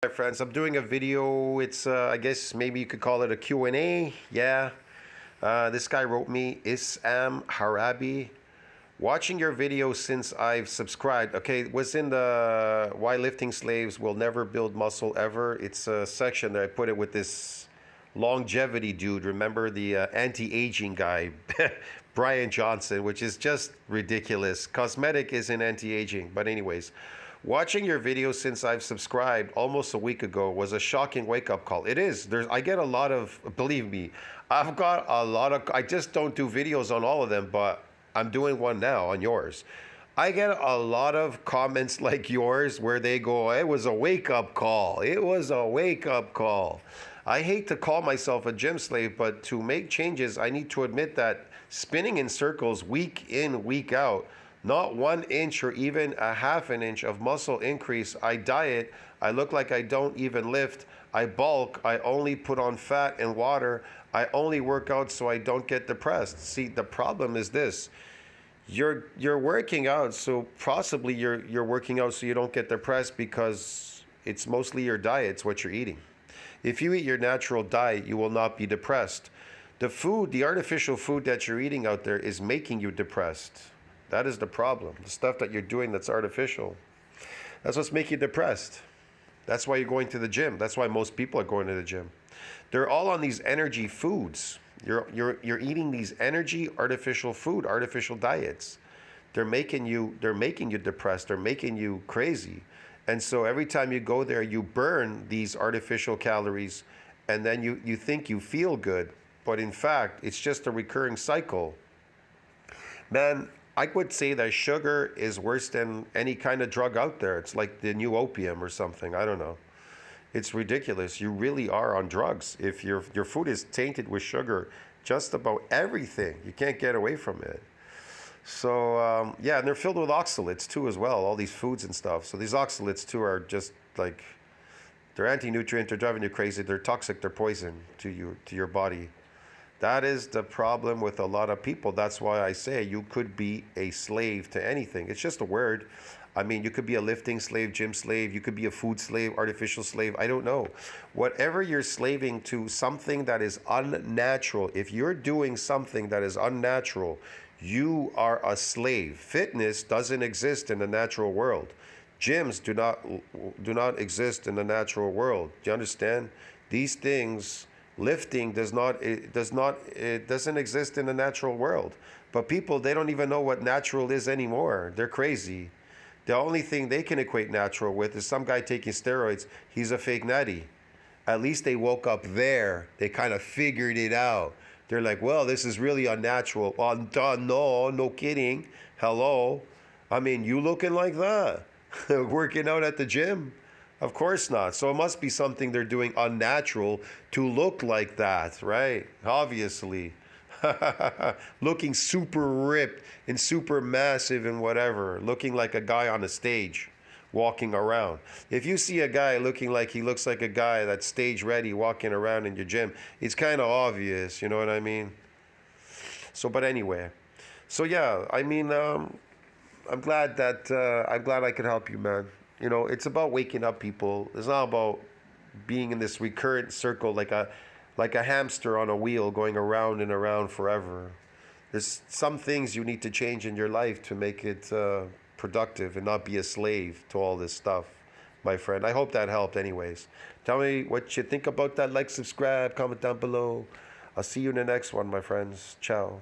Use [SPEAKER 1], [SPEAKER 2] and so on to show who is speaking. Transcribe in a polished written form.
[SPEAKER 1] Hi friends, I'm doing a video. It's I guess maybe you could call it a Q&A. Yeah. This guy wrote me, issamharrabi. Watching your video since I've subscribed. Okay, was in the Why Lifting Slaves Will Never Build Muscle Ever. It's a section that I put it with this longevity dude. Remember the anti-aging guy, Brian Johnson, which is just ridiculous. Cosmetic isn't anti-aging, but anyways. Watching your video since I've subscribed almost a week ago was a shocking wake-up call. It is. I get a lot of, believe me, I've got a lot of, I just don't do videos on all of them, but I'm doing one now on yours. I get a lot of comments like yours where they go, it was a wake-up call. It was a wake-up call. I hate to call myself a gym slave, but to make changes, I need to admit that spinning in circles week in, week out, not 1 inch or even a half an inch of muscle increase. I diet, I look like I don't even lift, I bulk, I only put on fat and water, I only work out so I don't get depressed. See, the problem is this. You're working out, so possibly you're working out so you don't get depressed because it's mostly your diet, it's what you're eating. If you eat your natural diet, you will not be depressed. The food, the artificial food that you're eating out there is making you depressed. That is the problem. The stuff that you're doing that's artificial. That's what's making you depressed. That's why you're going to the gym. That's why most people are going to the gym. They're all on these energy foods. You're eating these energy artificial food, artificial diets. They're making you depressed. They're making you crazy. And so every time you go there, you burn these artificial calories, and then you think you feel good, but in fact, it's just a recurring cycle. Man, I would say that sugar is worse than any kind of drug out there. It's like the new opium or something. I don't know. It's ridiculous. You really are on drugs. If your food is tainted with sugar, just about everything, you can't get away from it. So, yeah, and they're filled with oxalates too as well, all these foods and stuff. So these oxalates too are just like, they're anti-nutrient, they're driving you crazy, they're toxic, they're poison to your body. That is the problem with a lot of people. That's why I say you could be a slave to anything. It's just a word. I mean, you could be a lifting slave, gym slave. You could be a food slave, artificial slave. I don't know. Whatever you're slaving to, something that is unnatural. If you're doing something that is unnatural, you are a slave. Fitness doesn't exist in the natural world. Gyms do not exist in the natural world. Do you understand? These things. Lifting it doesn't exist in the natural world. But people, they don't even know what natural is anymore. They're crazy. The only thing they can equate natural with is some guy taking steroids. He's a fake natty. At least they woke up there. They kind of figured it out. They're like, well, this is really unnatural. No kidding. Hello. I mean, you looking like that? Working out at the gym? Of course not. So it must be something they're doing unnatural to look like that, right? Obviously. Looking super ripped and super massive and whatever. Looking like a guy on a stage walking around. If you see a guy looking like he looks like a guy that's stage ready walking around in your gym, it's kind of obvious, you know what I mean? So, but anyway. So yeah, I mean, I'm glad I could help you, man. You know, it's about waking up people. It's not about being in this recurrent circle like a hamster on a wheel going around and around forever. There's some things you need to change in your life to make it productive and not be a slave to all this stuff, my friend. I hope that helped anyways. Tell me what you think about that. Like, subscribe, comment down below. I'll see you in the next one, my friends. Ciao.